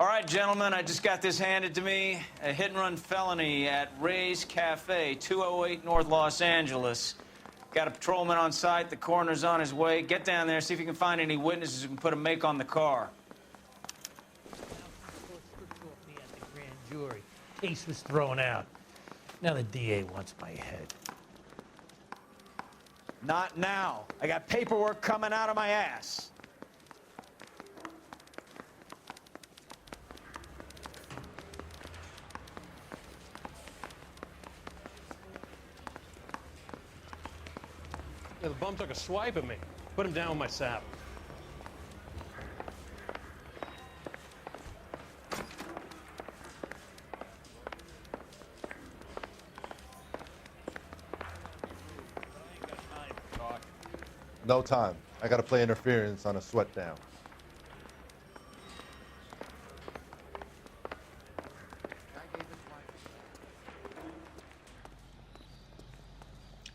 All right, gentlemen, I just got this handed to me. A hit-and-run felony at Ray's Cafe, 208 North Los Angeles. Got a patrolman on site. The coroner's on his way. Get down there, see if you can find any witnesses who can put a make on the car. Grand jury. Case was thrown out. Now the DA wants my head. Not now. I got paperwork coming out of my ass. Yeah, the bum took a swipe at me. Put him down with my saddle. No time. I gotta play interference on a sweat down.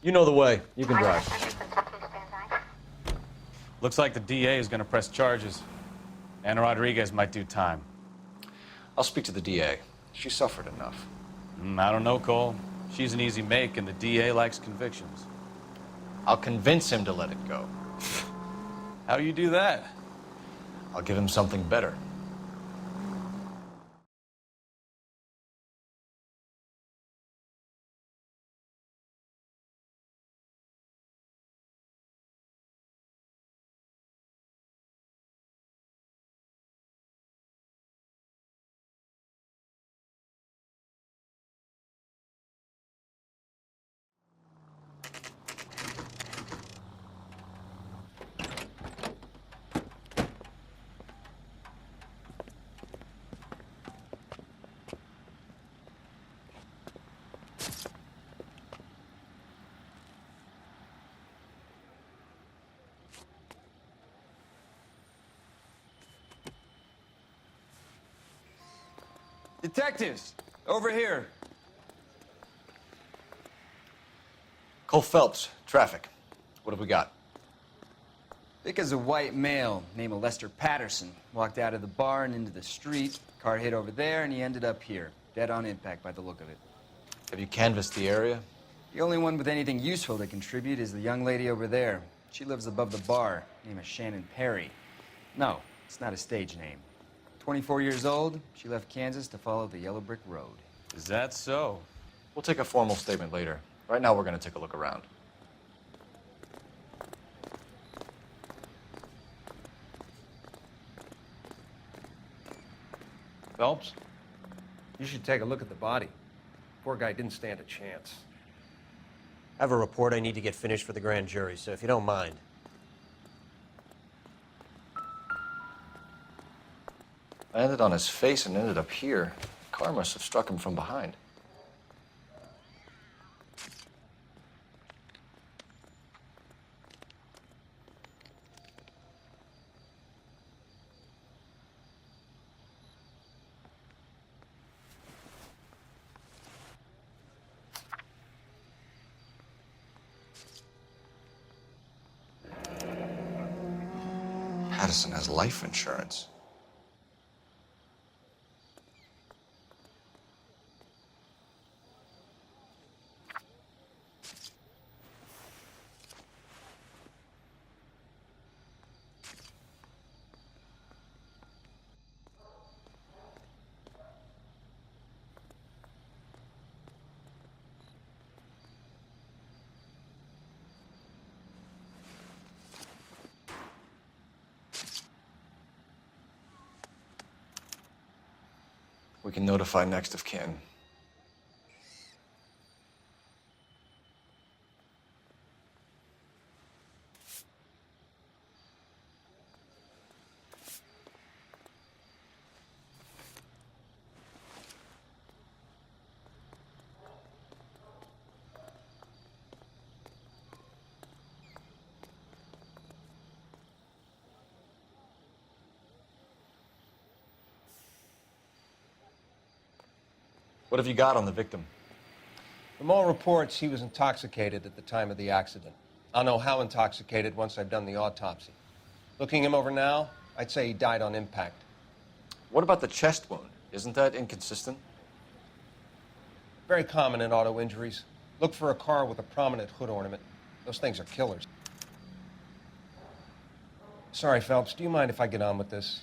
You know the way. You can drive. Looks like the DA is going to press charges. Anna Rodriguez might do time. I'll speak to the DA. She suffered enough. I don't know, Cole. She's an easy make, and the DA likes convictions. I'll convince him to let it go. How do you do that? I'll give him something better. Detectives, over here. Cole Phelps, traffic. What have we got? Because a white male named Lester Patterson walked out of the bar and into the street. Car hit over there, and he ended up here, dead on impact by the look of it. Have you canvassed the area? The only one with anything useful to contribute is the young lady over there. She lives above the bar. Name is Shannon Perry. No, it's not a stage name. 24 years old, she left Kansas to follow the yellow brick road. Is that so? We'll take a formal statement later. Right now, we're going to take a look around. Phelps, you should take a look at the body. Poor guy didn't stand a chance. I have a report I need to get finished for the grand jury, so if you don't mind. I landed on his face and ended up here. The car must have struck him from behind. Patterson has life insurance. We can notify next of kin. What have you got on the victim? From all reports, he was intoxicated at the time of the accident. I'll know how intoxicated once I've done the autopsy. Looking him over now, I'd say he died on impact. What about the chest wound? Isn't that inconsistent? Very common in auto injuries. Look for a car with a prominent hood ornament. Those things are killers. Sorry, Phelps, do you mind if I get on with this?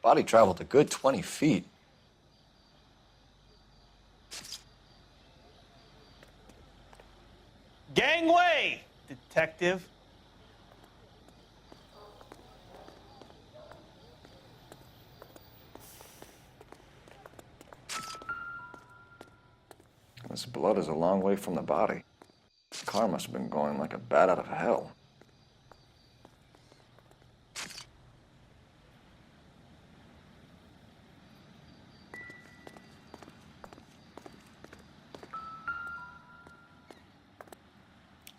Body traveled a good 20 feet. Gangway, detective. This blood is a long way from the body. The car must have been going like a bat out of hell.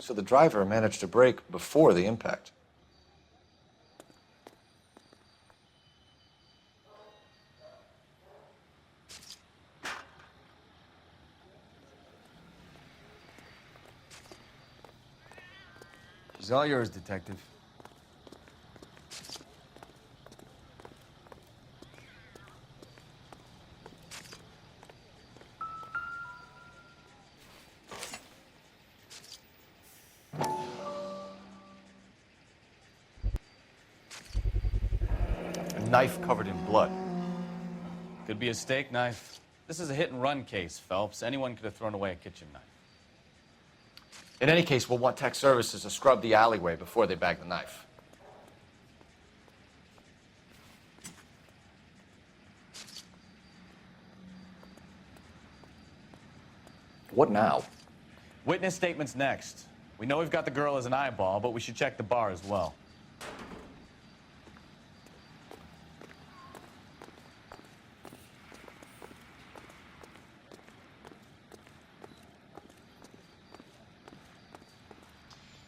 So the driver managed to brake before the impact. She's all yours, Detective. A knife covered in blood. Could be a steak knife. This is a hit-and-run case, Phelps. Anyone could have thrown away a kitchen knife. In any case, we'll want tech services to scrub the alleyway before they bag the knife. What now? Witness statements next. We know we've got the girl as an eyeball, but we should check the bar as well.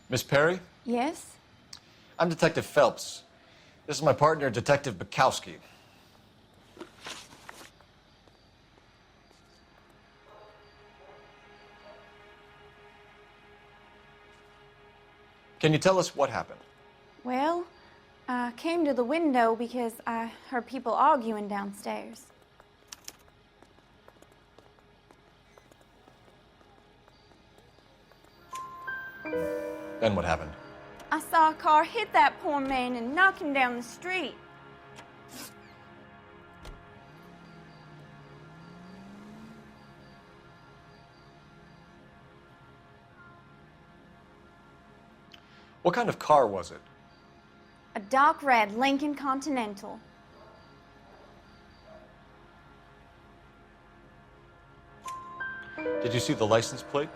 Miss Perry? Yes? I'm Detective Phelps. This is my partner, Detective Bukowski. Can you tell us what happened? Well, I came to the window because I heard people arguing downstairs. Then what happened? I saw a car hit that poor man and knock him down the street. What kind of car was it? A dark red Lincoln Continental. Did you see the license plate?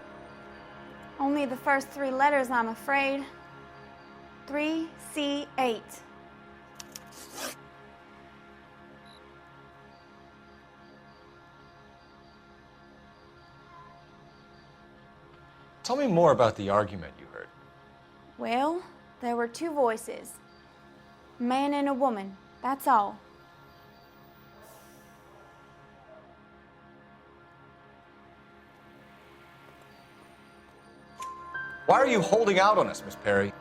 Only the first three letters, I'm afraid. 3C8. Tell me more about the argument you heard. Well, there were two voices. A man and a woman, that's all. Why are you holding out on us, Miss Perry?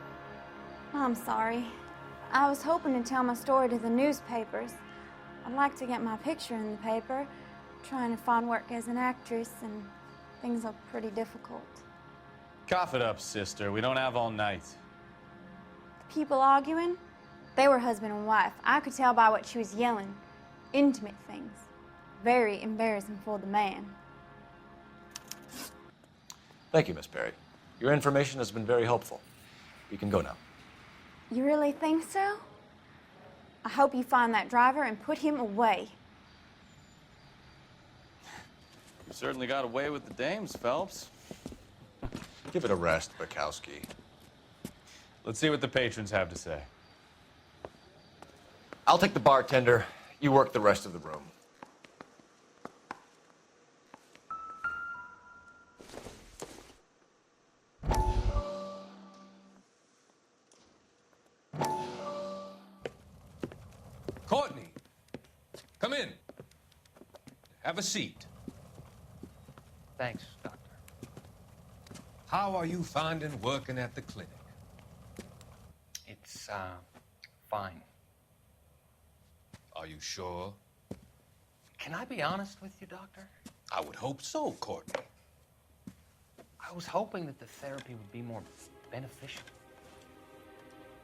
I'm sorry. I was hoping to tell my story to the newspapers. I'd like to get my picture in the paper. Trying to find work as an actress, and things look pretty difficult. Cough it up, sister. We don't have all night. The people arguing, they were husband and wife. I could tell by what she was yelling. Intimate things. Very embarrassing for the man. Thank you, Miss Perry. Your information has been very helpful. You can go now. You really think so? I hope you find that driver and put him away. You certainly got away with the dames, Phelps. Give it a rest, Bukowski. Let's see what the patrons have to say. I'll take the bartender. You work the rest of the room. Courtney, come in. Have a seat. Thanks, Doctor. How are you finding working at the clinic? It's, fine. Are you sure? Can I be honest with you, Doctor? I would hope so, Courtney. I was hoping that the therapy would be more beneficial.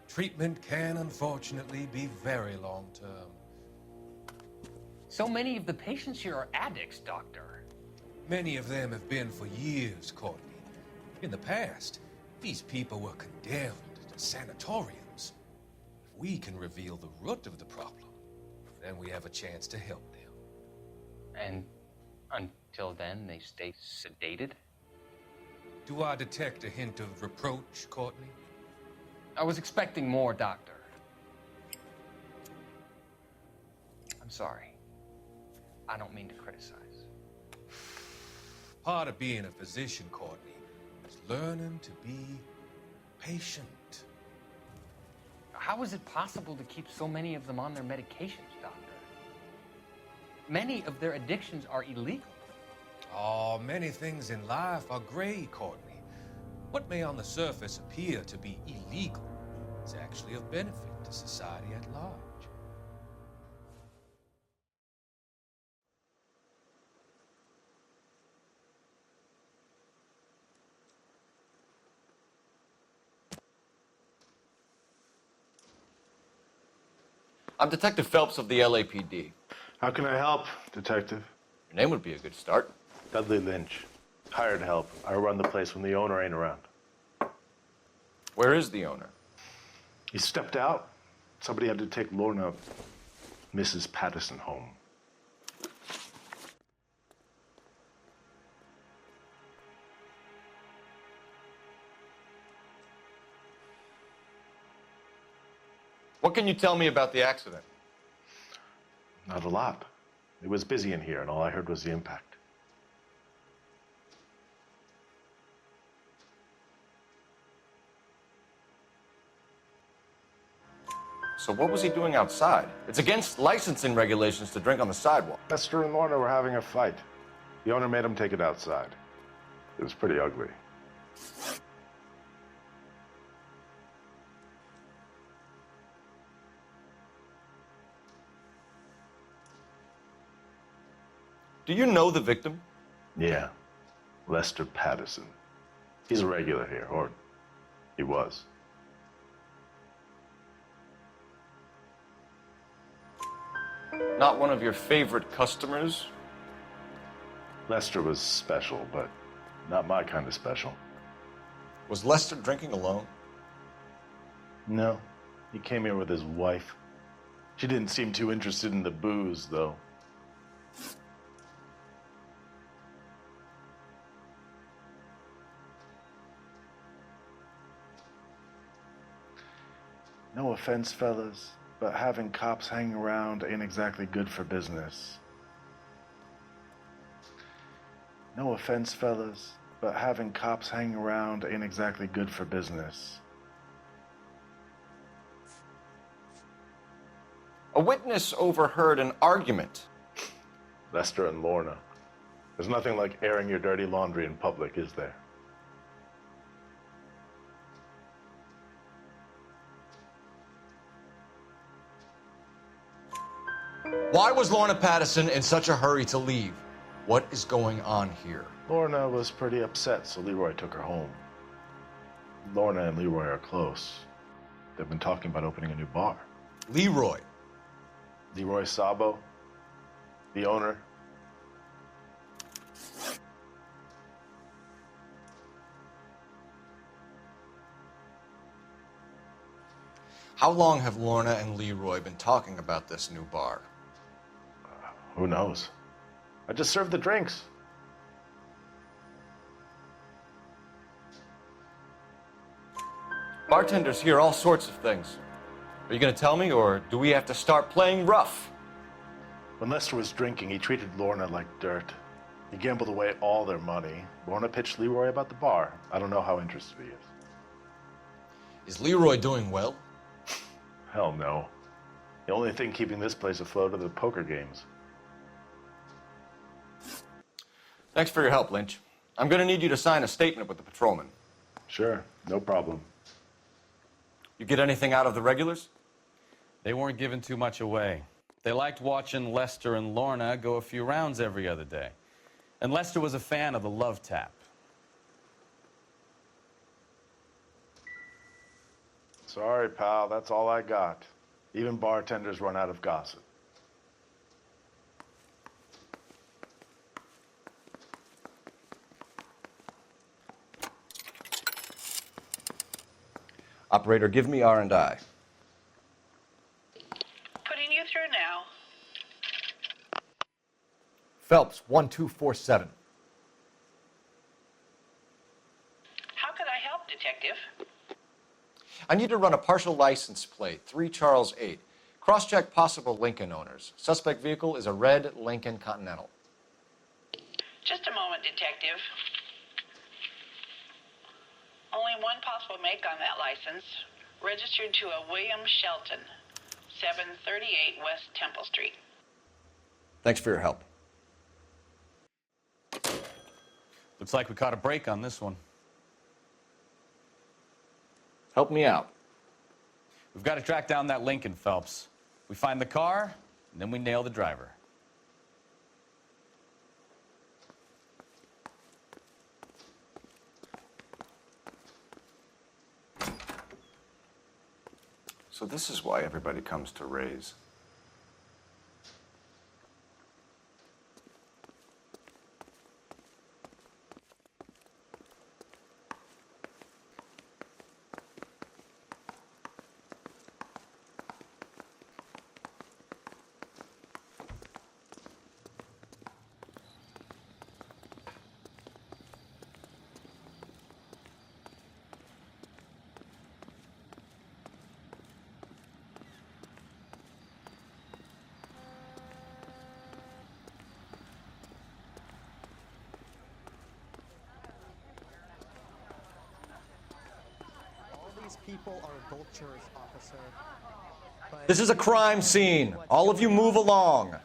Treatment can, unfortunately, be very long-term. So many of the patients here are addicts, Doctor. Many of them have been for years, Courtney. In the past, these people were condemned to sanatoriums. If we can reveal the root of the problem, then we have a chance to help them. And until then, they stay sedated? Do I detect a hint of reproach, Courtney? I was expecting more, Doctor. I'm sorry. I don't mean to criticize. Part of being a physician, Courtney, is learning to be patient. How is it possible to keep so many of them on their medications, Doctor? Many of their addictions are illegal. Oh, many things in life are gray, Courtney. What may on the surface appear to be illegal is actually of benefit to society at large. I'm Detective Phelps of the LAPD. How can I help, Detective? Your name would be a good start. Dudley Lynch. Hired help. I run the place when the owner ain't around. Where is the owner? He stepped out. Somebody had to take Lorna, Mrs. Patterson, home. What can you tell me about the accident? Not a lot. It was busy in here, and all I heard was the impact. So what was he doing outside? It's against licensing regulations to drink on the sidewalk. Lester and Lorna were having a fight. The owner made him take it outside. It was pretty ugly. Do you know the victim? Yeah. Lester Patterson. He's a regular here, or he was. Not one of your favorite customers? Lester was special, but not my kind of special. Was Lester drinking alone? No. He came here with his wife. She didn't seem too interested in the booze, though. No offense, fellas, but having cops hanging around ain't exactly good for business. No offense, fellas, but having cops hanging around ain't exactly good for business. A witness overheard an argument. Lester and Lorna. There's nothing like airing your dirty laundry in public, is there? Why was Lorna Patterson in such a hurry to leave? What is going on here? Lorna was pretty upset, so Leroy took her home. Lorna and Leroy are close. They've been talking about opening a new bar. Leroy. Leroy Sabo, the owner. How long have Lorna and Leroy been talking about this new bar? Who knows? I just served the drinks. Bartenders hear all sorts of things. Are you going to tell me, or do we have to start playing rough? When Lester was drinking, he treated Lorna like dirt. He gambled away all their money. Lorna pitched Leroy about the bar. I don't know how interested he is. Is Leroy doing well? Hell no. The only thing keeping this place afloat are the poker games. Thanks for your help, Lynch. I'm going to need you to sign a statement with the patrolman. Sure, no problem. You get anything out of the regulars? They weren't giving too much away. They liked watching Lester and Lorna go a few rounds every other day. And Lester was a fan of the love tap. Sorry, pal, that's all I got. Even bartenders run out of gossip. Operator, give me R&I. Putting you through now. Phelps, 1247. How could I help, Detective? I need to run a partial license plate, 3 Charles 8. Cross-check possible Lincoln owners. Suspect vehicle is a red Lincoln Continental. Just a moment, Detective. Only one possible make on that license. Registered to a William Shelton, 738 West Temple Street. Thanks for your help. Looks like we caught a break on this one. Help me out. We've got to track down that Lincoln, Phelps. We find the car, and then we nail the driver. So this is why everybody comes to Ray's. People are vultures, officer. But This is a crime scene. All of you move along.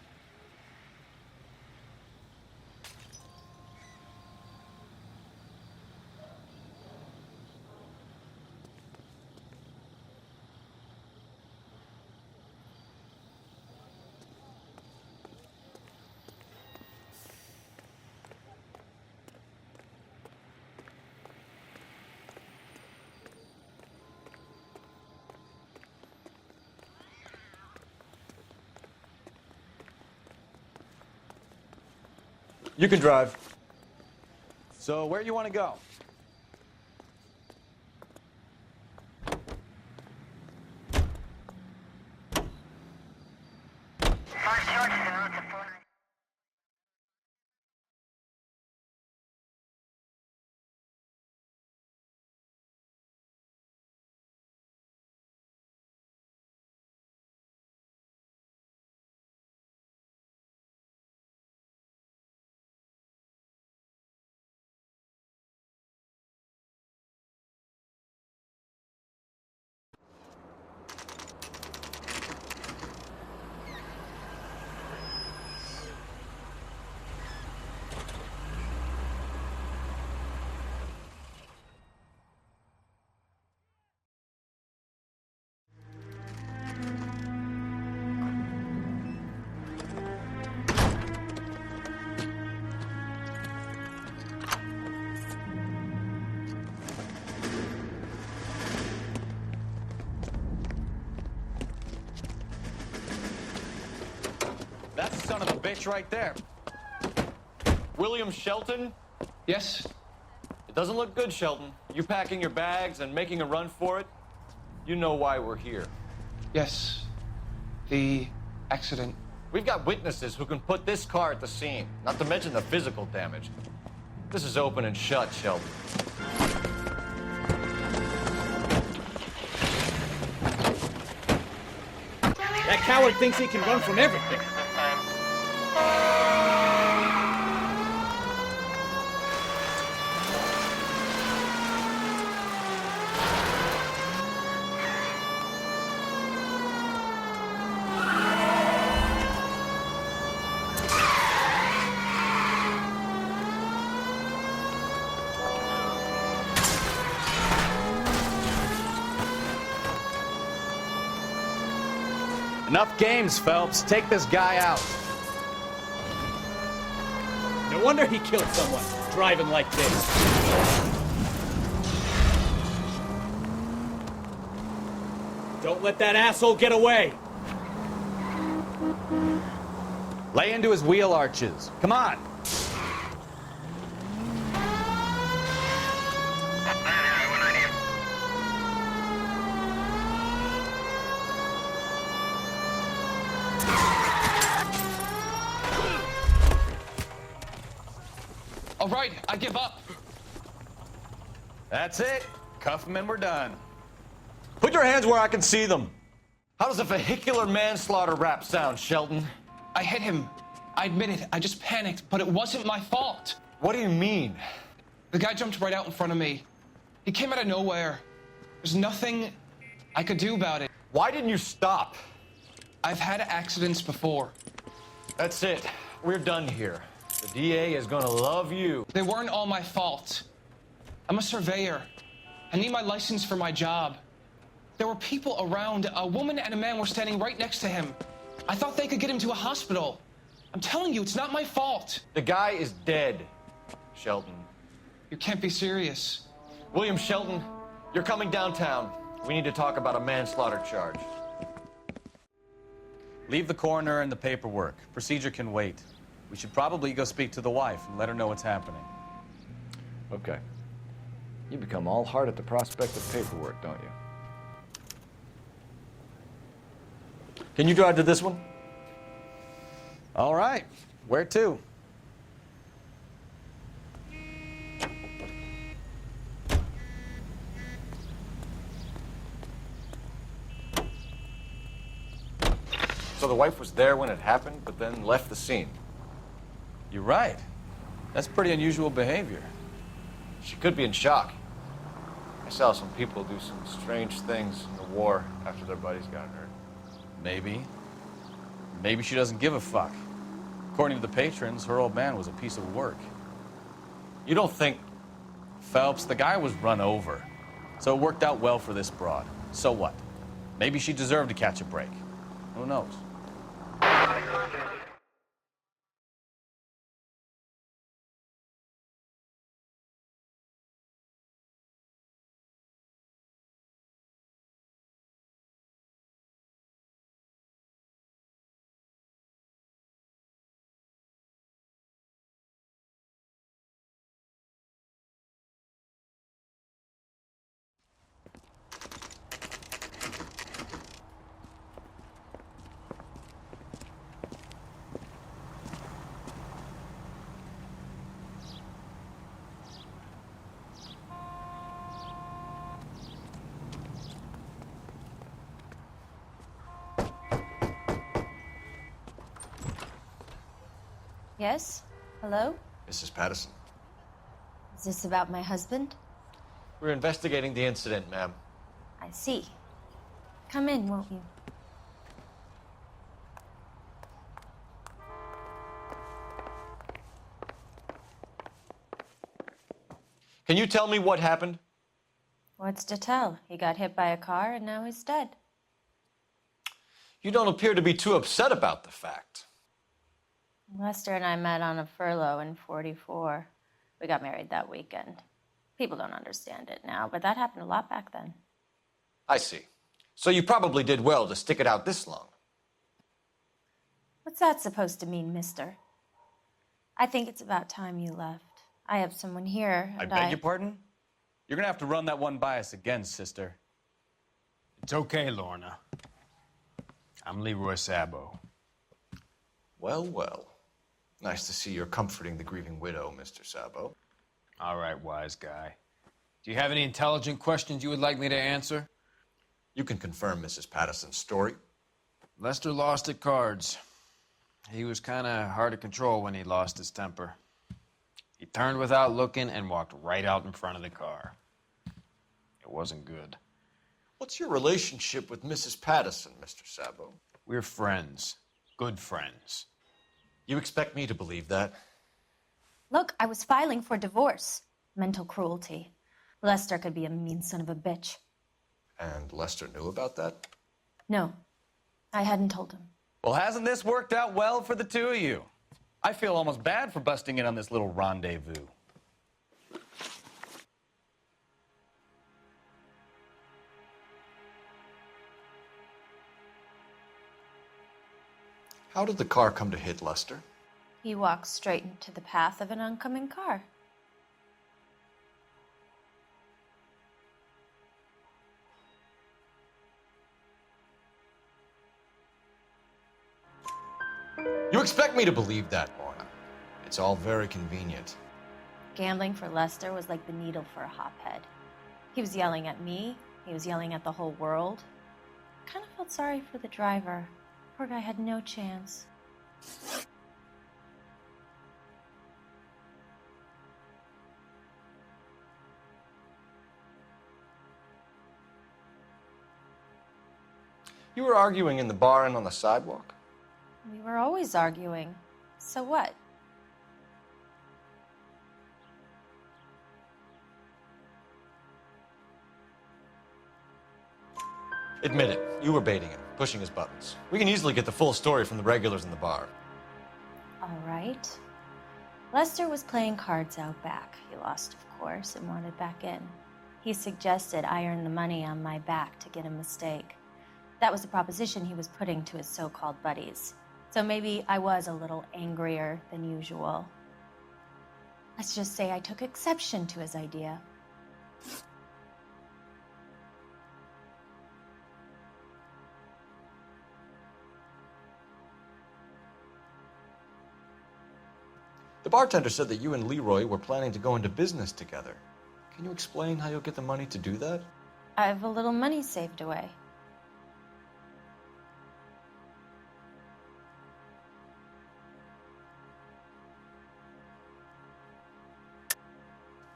You can drive. So where do you want to go? That's the son of a bitch right there. William Shelton? Yes? It doesn't look good, Shelton. You packing your bags and making a run for it? You know why we're here. Yes. The accident. We've got witnesses who can put this car at the scene, not to mention the physical damage. This is open and shut, Shelton. That coward thinks he can run from everything. Enough games, Phelps. Take this guy out. No wonder he killed someone, driving like this. Don't let that asshole get away! Lay into his wheel arches. Come on. All right, I give up. That's it. Cuff him and we're done. Put your hands where I can see them. How does a vehicular manslaughter rap sound, Shelton? I hit him. I admit it. I just panicked, but it wasn't my fault. What do you mean? The guy jumped right out in front of me. He came out of nowhere. There's nothing I could do about it. Why didn't you stop? I've had accidents before. That's it. We're done here. The DA is gonna love you. They weren't all my fault. I'm a surveyor. I need my license for my job. There were people around. A woman and a man were standing right next to him. I thought they could get him to a hospital. I'm telling you, it's not my fault. The guy is dead, Shelton. You can't be serious. William Shelton, you're coming downtown. We need to talk about a manslaughter charge. Leave the coroner and the paperwork. Procedure can wait. We should probably go speak to the wife and let her know what's happening. Okay. You become all heart at the prospect of paperwork, don't you? Can you drive to this one? All right. Where to? So the wife was there when it happened, but then left the scene. You're right. That's pretty unusual behavior. She could be in shock. I saw some people do some strange things in the war after their buddies got hurt. Maybe. Maybe she doesn't give a fuck. According to the patrons, her old man was a piece of work. You don't think... Phelps, the guy was run over. So it worked out well for this broad. So what? Maybe she deserved to catch a break. Who knows? Yes? Hello? Mrs. Patterson. Is this about my husband? We're investigating the incident, ma'am. I see. Come in, won't you? Can you tell me what happened? What's to tell? He got hit by a car and now he's dead. You don't appear to be too upset about the fact. Lester and I met on a furlough in '44. We got married that weekend. People don't understand it now, but that happened a lot back then. I see. So you probably did well to stick it out this long. What's that supposed to mean, mister? I think it's about time you left. I have someone here, I and beg your pardon? You're gonna have to run that one by us again, sister. It's okay, Lorna. I'm Leroy Sabo. Well, well. Nice to see you're comforting the grieving widow, Mr. Sabo. All right, wise guy. Do you have any intelligent questions you would like me to answer? You can confirm Mrs. Patterson's story. Lester lost at cards. He was kind of hard to control when he lost his temper. He turned without looking and walked right out in front of the car. It wasn't good. What's your relationship with Mrs. Patterson, Mr. Sabo? We're friends. Good friends. You expect me to believe that? Look, I was filing for divorce. Mental cruelty. Lester could be a mean son of a bitch. And Lester knew about that? No. I hadn't told him. Well, hasn't this worked out well for the two of you? I feel almost bad for busting in on this little rendezvous. How did the car come to hit Lester? He walked straight into the path of an oncoming car. You expect me to believe that, Lorna? It's all very convenient. Gambling for Lester was like the needle for a hophead. He was yelling at me. He was yelling at the whole world. I kind of felt sorry for the driver. Poor guy had no chance. You were arguing in the bar and on the sidewalk? We were always arguing. So what? Admit it, you were baiting him, pushing his buttons. We can easily get the full story from the regulars in the bar. All right. Lester was playing cards out back. He lost, of course, and wanted back in. He suggested I earn the money on my back to get a mistake. That was the proposition he was putting to his so-called buddies. So maybe I was a little angrier than usual. Let's just say I took exception to his idea. The bartender said that you and Leroy were planning to go into business together. Can you explain how you'll get the money to do that? I have a little money saved away.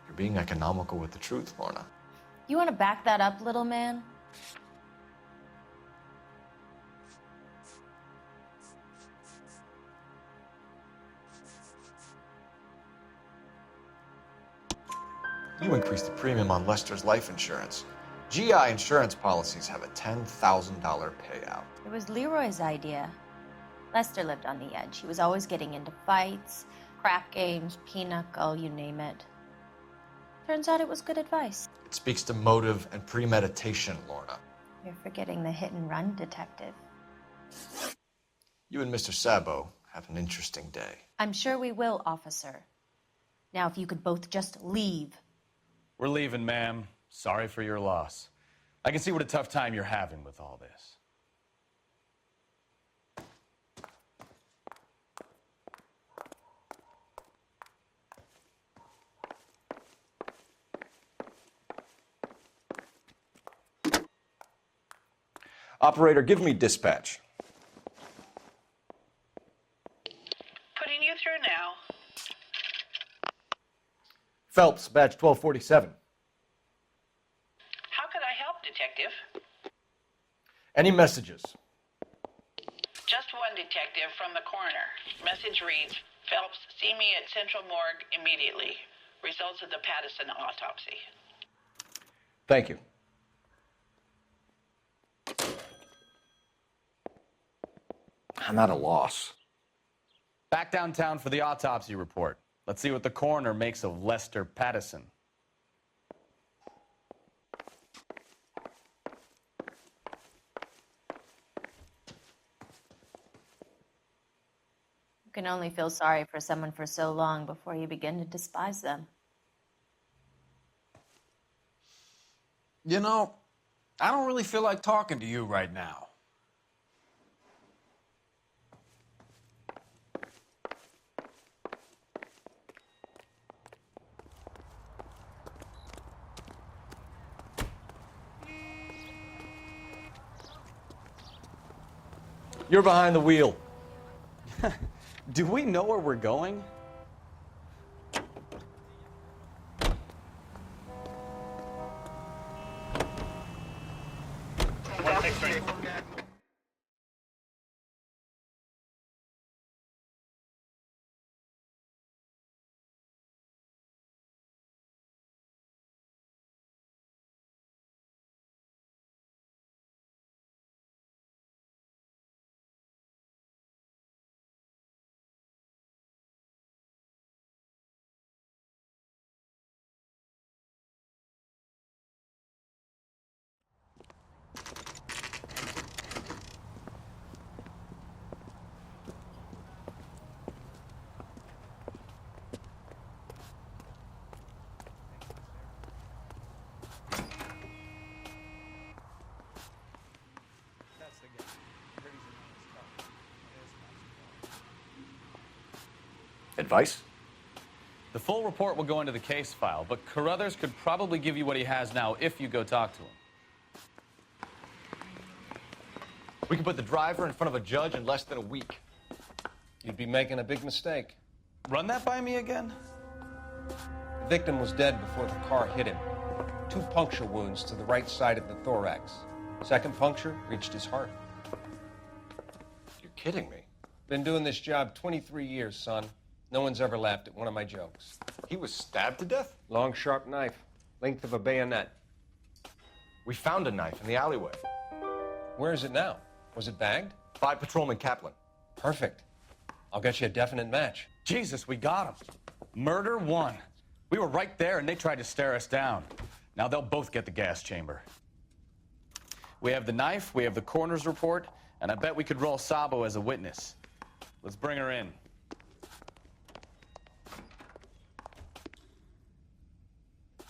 You're being economical with the truth, Lorna. You want to back that up, little man? You increased the premium on Lester's life insurance. GI insurance policies have a $10,000 payout. It was Leroy's idea. Lester lived on the edge. He was always getting into fights, crap games, pinochle, you name it. Turns out it was good advice. It speaks to motive and premeditation, Lorna. You're forgetting the hit-and-run detective. You and Mr. Sabo have an interesting day. I'm sure we will, officer. Now, if you could both just leave. We're leaving, ma'am. Sorry for your loss. I can see what a tough time you're having with all this. Operator, give me dispatch. Putting you through now. Phelps, badge 1247. How could I help, Detective? Any messages? Just one detective from the coroner. Message reads, Phelps, see me at Central Morgue immediately. Results of the Pattison autopsy. Thank you. I'm at a loss. Back downtown for the autopsy report. Let's see what the coroner makes of Lester Pattison. You can only feel sorry for someone for so long before you begin to despise them. You know, I don't really feel like talking to you right now. You're behind the wheel. Do we know where we're going? Advice? The full report will go into the case file, but Carruthers could probably give you what he has now if you go talk to him. We can put the driver in front of a judge in less than a week. You'd be making a big mistake. Run that by me again? The victim was dead before the car hit him. 2 puncture wounds to the right side of the thorax. Second puncture reached his heart. You're kidding me. Been doing this job 23 years, son. No one's ever laughed at one of my jokes. He was stabbed to death? Long, sharp knife, length of a bayonet. We found a knife in the alleyway. Where is it now? Was it bagged? By Patrolman Kaplan. Perfect. I'll get you a definite match. Jesus, we got him. Murder 1. We were right there and they tried to stare us down. Now they'll both get the gas chamber. We have the knife, we have the coroner's report, and I bet we could roll Sabo as a witness. Let's bring her in.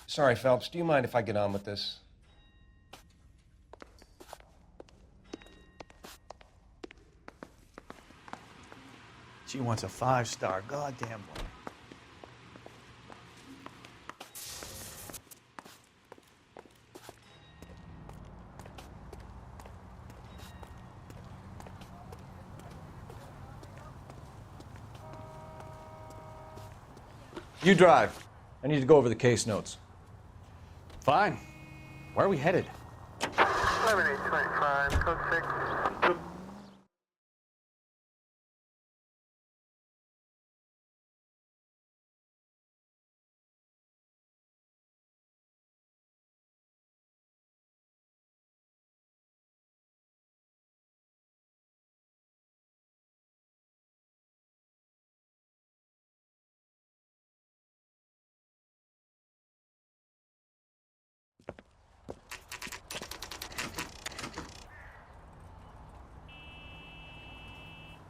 Sorry, Phelps, do you mind if I get on with this? She wants a 5-star goddamn one. You drive. I need to go over the case notes. Fine. Where are we headed? 11825, code 6.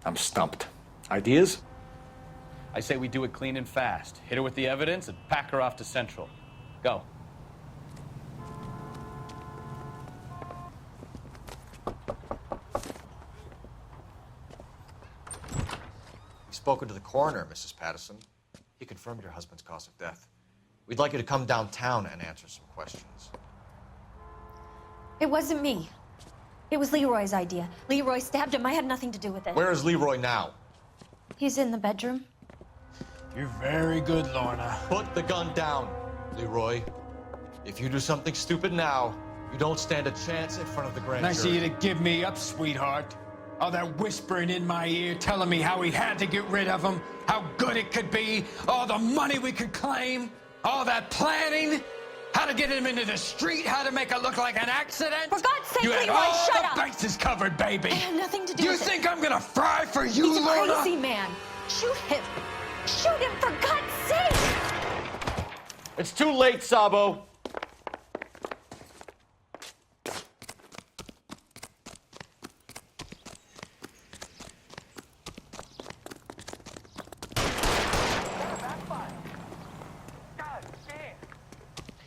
I'm stumped. Ideas? I say we do it clean and fast. Hit her with the evidence and pack her off to Central. Go. We've spoken to the coroner, Mrs. Patterson. He confirmed your husband's cause of death. We'd like you to come downtown and answer some questions. It wasn't me. It was Leroy's idea. Leroy stabbed him. I had nothing to do with it. Where is Leroy now? He's in the bedroom. You're very good, Lorna. Put the gun down, Leroy. If you do something stupid now, you don't stand a chance in front of the grand Nice of jury. you to give me up, sweetheart. All that whispering in my ear, telling me how we had to get rid of him, how good it could be, all the money we could claim, all that planning, how to get him into the street, how to make it look like an accident. For God's sake, you had Leroy, all shut the up. bases covered, baby. I had nothing to do You with it. think I'm gonna fry for you, He's a Lorna? crazy man. Shoot him. Shoot him, for God's sake. It's too late, Sabo.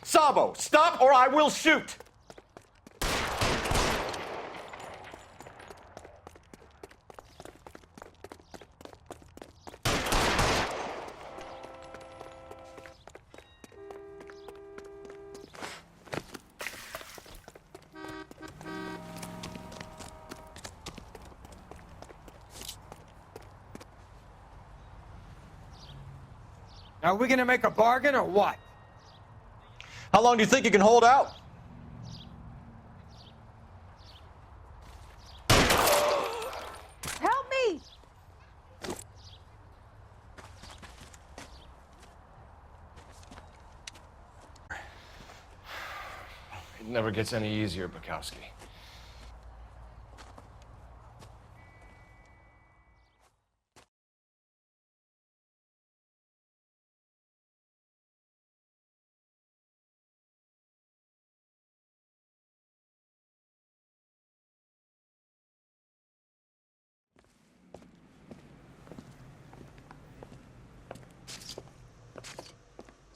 Sabo, stop or I will shoot! Now, are we gonna make a bargain or what? How long do you think you can hold out? Help me! It never gets any easier, Bukowski.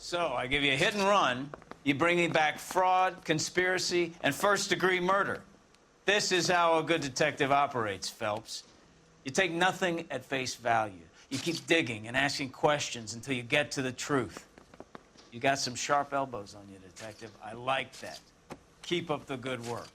So, I give you a hit and run. You bring me back fraud, conspiracy, and first-degree murder. This is how a good detective operates, Phelps. You take nothing at face value. You keep digging and asking questions until you get to the truth. You got some sharp elbows on you, Detective. I like that. Keep up the good work.